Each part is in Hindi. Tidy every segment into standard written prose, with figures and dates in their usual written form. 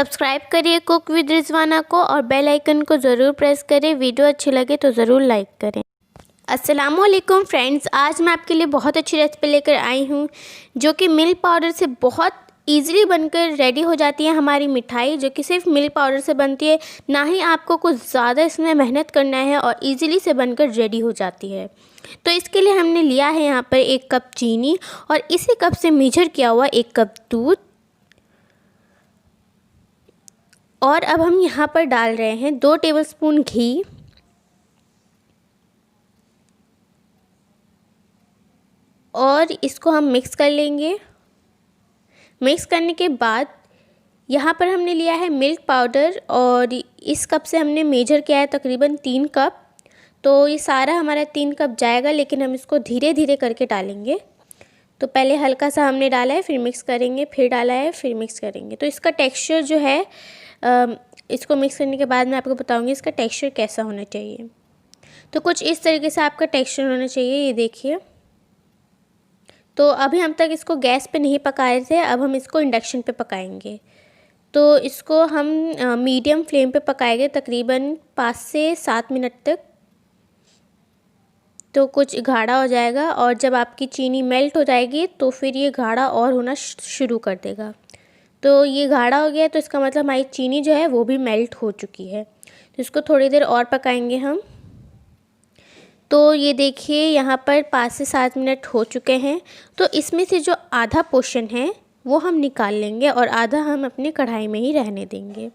सब्सक्राइब करिए कुक विद रिजवाना को और बेल आइकन को ज़रूर प्रेस करें। वीडियो अच्छी लगे तो ज़रूर लाइक करें। अस्सलामुअलैकुम फ्रेंड्स, आज मैं आपके लिए बहुत अच्छी रेसिपी लेकर आई हूँ जो कि मिल्क पाउडर से बहुत ईज़िली बनकर रेडी हो जाती है हमारी मिठाई, जो कि सिर्फ मिल्क पाउडर से बनती है। ना ही आपको कुछ ज़्यादा इसमें मेहनत करना है और ईज़िली से बनकर रेडी हो जाती है। तो इसके लिए हमने लिया है यहाँ पर 1 कप चीनी और इसी कप से मेजर किया हुआ 1 कप दूध। और अब हम यहाँ पर डाल रहे हैं 2 टेबलस्पून घी और इसको हम मिक्स कर लेंगे। मिक्स करने के बाद यहाँ पर हमने लिया है मिल्क पाउडर और इस कप से हमने मेजर किया है तकरीबन 3 कप। तो ये सारा हमारा 3 कप जाएगा, लेकिन हम इसको धीरे धीरे करके डालेंगे। तो पहले हल्का सा हमने डाला है, फिर मिक्स करेंगे, फिर डाला है, फिर मिक्स करेंगे। तो इसका टेक्सचर जो है इसको मिक्स करने के बाद मैं आपको बताऊंगी इसका टेक्सचर कैसा होना चाहिए। तो कुछ इस तरीके से आपका टेक्सचर होना चाहिए, ये देखिए। तो अभी हम तक इसको गैस पे नहीं पकाए थे, अब हम इसको इंडक्शन पे पकाएंगे। तो इसको हम मीडियम फ्लेम पे पकाएंगे तकरीबन 5 से 7 मिनट तक। तो कुछ गाढ़ा हो जाएगा और जब आपकी चीनी मेल्ट हो जाएगी तो फिर ये गाढ़ा और होना शुरू कर देगा। तो ये गाढ़ा हो गया तो इसका मतलब हमारी चीनी जो है वो भी मेल्ट हो चुकी है। तो इसको थोड़ी देर और पकाएंगे हम। तो ये देखिए यहाँ पर 5 से 7 मिनट हो चुके हैं। तो इसमें से जो आधा पोर्शन है वो हम निकाल लेंगे और आधा हम अपनी कढ़ाई में ही रहने देंगे।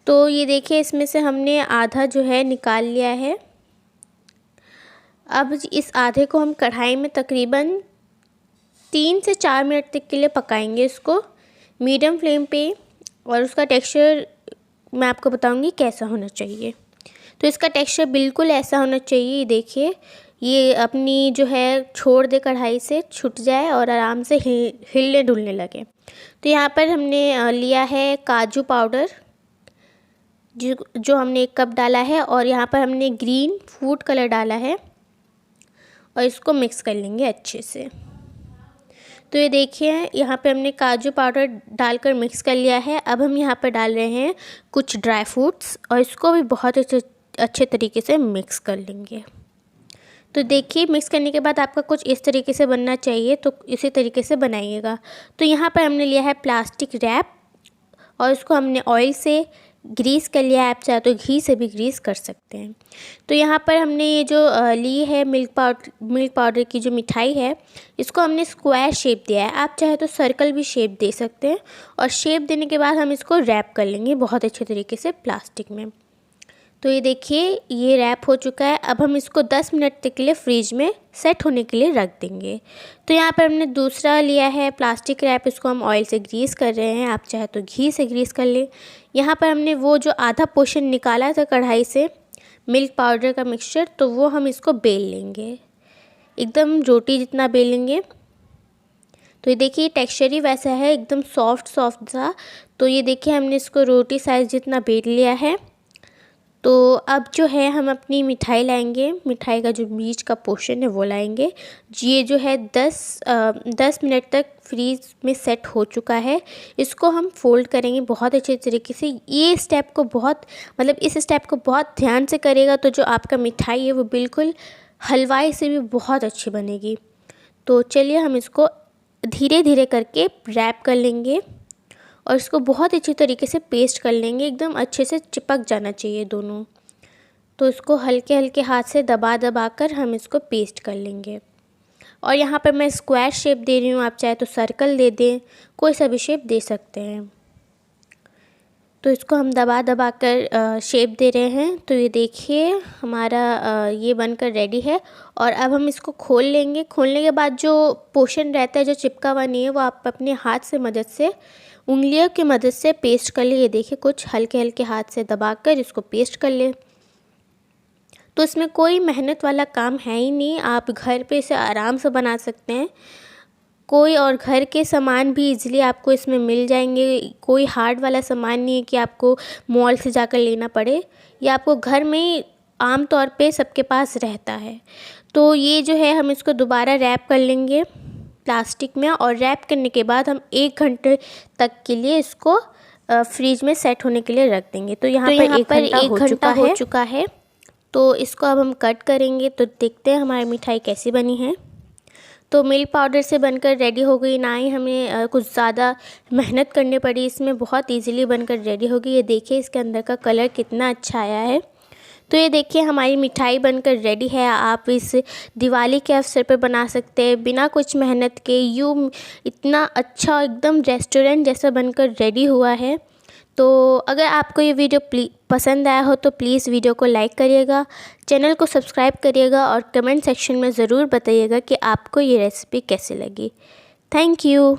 तो ये देखिए इसमें से हमने आधा जो है निकाल लिया है। अब इस आधे को हम कढ़ाई में तकरीबन 3 से 4 मिनट तक के लिए पकाएंगे इसको मीडियम फ्लेम पे। और उसका टेक्सचर मैं आपको बताऊंगी कैसा होना चाहिए। तो इसका टेक्सचर बिल्कुल ऐसा होना चाहिए, देखिए ये अपनी जो है छोड़ दे कढ़ाई से, छूट जाए और आराम से हिलने डुलने लगे। तो यहाँ पर हमने लिया है काजू पाउडर जो हमने 1 कप डाला है और यहाँ पर हमने ग्रीन फूड कलर डाला है और इसको मिक्स कर लेंगे अच्छे से। तो ये देखिए यहाँ पे हमने काजू पाउडर डालकर मिक्स कर लिया है। अब हम यहाँ पर डाल रहे हैं कुछ ड्राई फ्रूट्स और इसको भी बहुत अच्छे तरीके से मिक्स कर लेंगे। तो देखिए मिक्स करने के बाद आपका कुछ इस तरीके से बनना चाहिए, तो इसी तरीके से बनाइएगा। तो यहाँ पर हमने लिया है प्लास्टिक रैप और इसको हमने ऑयल से ग्रीस कर लिया है। आप चाहे तो घी से भी ग्रीस कर सकते हैं। तो यहाँ पर हमने ये जो ली है मिल्क पाउडर की जो मिठाई है, इसको हमने स्क्वायर शेप दिया है। आप चाहे तो सर्कल भी शेप दे सकते हैं। और शेप देने के बाद हम इसको रैप कर लेंगे बहुत अच्छे तरीके से प्लास्टिक में। तो ये देखिए ये रैप हो चुका है। अब हम इसको 10 मिनट तक के लिए फ्रिज में सेट होने के लिए रख देंगे। तो यहाँ पर हमने दूसरा लिया है प्लास्टिक रैप, इसको हम ऑयल से ग्रीस कर रहे हैं। आप चाहे तो घी से ग्रीस कर लें। यहाँ पर हमने वो जो आधा पोर्शन निकाला था कढ़ाई से मिल्क पाउडर का मिक्सचर, तो वो हम इसको बेल लेंगे, एकदम रोटी जितना बेलेंगे। तो ये देखिए टेक्सचर ही वैसा है, एकदम सॉफ्ट सा। तो ये देखिए हमने इसको रोटी साइज़ जितना बेल लिया है। तो अब जो है हम अपनी मिठाई लाएंगे, मिठाई का जो बीच का पोर्शन है वो लाएंगे। ये जो है 10 मिनट तक फ्रीज में सेट हो चुका है। इसको हम फोल्ड करेंगे बहुत अच्छे तरीके से। ये स्टेप को इस स्टेप को बहुत ध्यान से करेगा तो जो आपका मिठाई है वो बिल्कुल हलवाई से भी बहुत अच्छी बनेगी। तो चलिए हम इसको धीरे धीरे करके रैप कर लेंगे और इसको बहुत अच्छी तरीके से पेस्ट कर लेंगे, एकदम अच्छे से चिपक जाना चाहिए दोनों। तो इसको हल्के हल्के हाथ से दबा कर हम इसको पेस्ट कर लेंगे। और यहाँ पर मैं स्क्वायर शेप दे रही हूँ, आप चाहे तो सर्कल दे दें, कोई सा भी शेप दे सकते हैं। तो इसको हम दबा कर शेप दे रहे हैं। तो ये देखिए हमारा ये बनकर रेडी है। और अब हम इसको खोल लेंगे। खोलने के बाद जो पोर्शन रहता है जो चिपका हुआ नहीं है वो आप अपने हाथ से मदद से, उंगलियों की मदद से पेस्ट कर ले। ये देखिए कुछ हल्के हल्के हाथ से दबाकर इसको पेस्ट कर ले। तो इसमें कोई मेहनत वाला काम है ही नहीं, आप घर पे इसे आराम से बना सकते हैं। और घर के सामान भी इजीली आपको इसमें मिल जाएंगे। कोई हार्ड वाला सामान नहीं है कि आपको मॉल से जाकर लेना पड़े, या आपको घर में आम तौर पे सबके पास रहता है। तो ये जो है हम इसको दोबारा रैप कर लेंगे प्लास्टिक में और रैप करने के बाद हम 1 घंटे तक के लिए इसको फ्रीज में सेट होने के लिए रख देंगे। तो यहाँ पर 1 घंटा हो चुका है। तो इसको अब हम कट करेंगे। तो देखते हैं हमारी मिठाई कैसी बनी है। तो मिल्क पाउडर से बनकर रेडी हो गई, ना ही हमें कुछ ज़्यादा मेहनत करनी पड़ी, इसमें बहुत इजीली बनकर रेडी हो गई। ये देखिए इसके अंदर का कलर कितना अच्छा आया है। तो ये देखिए हमारी मिठाई बनकर रेडी है। आप इस दिवाली के अवसर पर बना सकते हैं बिना कुछ मेहनत के। इतना अच्छा एकदम रेस्टोरेंट जैसा बनकर रेडी हुआ है। तो अगर आपको ये वीडियो पसंद आया हो तो प्लीज़ वीडियो को लाइक करिएगा, चैनल को सब्सक्राइब करिएगा और कमेंट सेक्शन में ज़रूर बताइएगा कि आपको ये रेसिपी कैसी लगी। Thank you.